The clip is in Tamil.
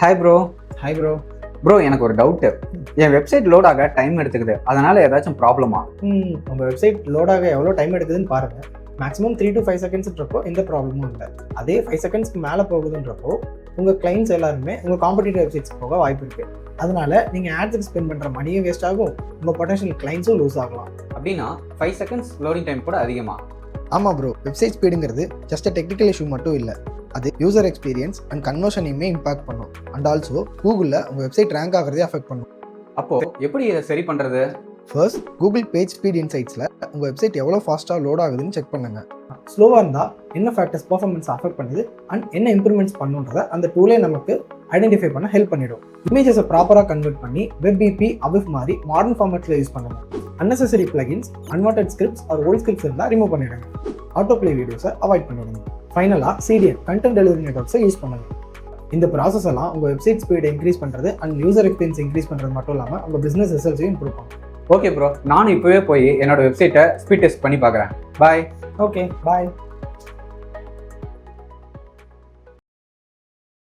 Hi bro. Hi bro. Bro, எனக்கு ஒரு டவுட்டு. என் வெப்சைட் லோட் ஆக டைம் எடுத்துக்குது, அதனால ஏதாச்சும் ப்ராப்ளமா? உங்கள் வெப்சைட் லோடாக எவ்வளோ டைம் எடுக்குதுன்னு பாருங்கள். மேக்ஸிமம் 3 to 5 செகண்ட்ஸ்ன்றப்போ எந்த ப்ராப்ளமும் இல்லை. அதே 5 செகண்ட்ஸ்க்கு மேலே போகுதுன்றப்போ உங்கள் கிளைண்ட்ஸ் எல்லாருமே உங்கள் காம்படிட்டிவ் வெப்சைட்ஸ் போக வாய்ப்பு இருக்குது. அதனால நீங்கள் ஆட்ஸுக்கு ஸ்பெண்ட் பண்ணுற மணியும் வேஸ்ட் ஆகும், உங்கள் பொட்டன்ஷியல் கிளைண்ட்ஸும் லூஸ் ஆகலாம். அப்படின்னா 5 செகண்ட்ஸ் லோடிங் டைம் கூட அதிகமா? ஆமாம் ப்ரோ, வெப்சைட் ஸ்பீடுங்கிறது ஜஸ்ட் டெக்னிக்கல் இஷ்யூ மட்டும் இல்லை, அது யூசர் எக்ஸ்பீரியன்ஸ் அண்ட் கன்வர்ஷனையுமே இம்பாக்ட் பண்ணும். அண்ட் ஆல்சோ கூகுளில் உங்கள் வெப்சைட் ரேங்க் ஆகிறதே அஃபெக்ட் பண்ணும். அப்போது எப்படி இதை சரி பண்ணுறது? ஃபர்ஸ்ட், கூகுள் பேஜ் ஸ்பீட் இன்சைட்ஸில் உங்கள் வெப்சைட் எவ்வளோ ஃபாஸ்ட்டாக லோட் ஆகுதுன்னு செக் பண்ணுங்கள். ஸ்லோவாக இருந்தால் என்ன ஃபேக்டர்ஸ் பர்ஃபார்மன்ஸ் அஃபெக்ட் பண்ணுது அண்ட் என்ன இம்ப்ரூவ்மெண்ட்ஸ் பண்ணுன்றதை அந்த டூலே நமக்கு ஐடென்டிஃபை பண்ண ஹெல்ப் பண்ணிடும். இமேஜஸை ப்ராப்பராக கன்வெர்ட் பண்ணி வெப் அபிஃப் மாதிரி மாடர்ன் ஃபார்மேட்டில் யூஸ் பண்ணுங்கள். Unnecessary plugins, unwanted scripts or old scripts இருந்தால் ரிமூவ் பண்ணிடுங்க. ஆட்டோ பிளே வீடியோஸை அவாய்ட் பண்ணிடுங்க. ஃபைனலாக CDN கண்டென்ட் டெலிவரி நெட்வொர்க்ஸை யூஸ் பண்ணுங்கள். இந்த ப்ராசஸ் எல்லாம் உங்கள் வெப்சைட் ஸ்பீடை இன்க்ரீஸ் பண்ணுறது அண்ட் யூசர் எக்ஸ்பீரியன்ஸ் இன்க்ரீஸ் பண்ணுறது மட்டும் இல்லாமல் உங்கள் பிஸ்னஸ் ரிசல்ட்ஸையும் இம்ப்ரூவ் பண்ணும். ஓகே ப்ரோ, நானும் இப்போவே போய் என்னோட வெப்சைட்டை ஸ்பீட் டெஸ்ட் பண்ணி பார்க்குறேன். பாய். ஓகே, பாய்.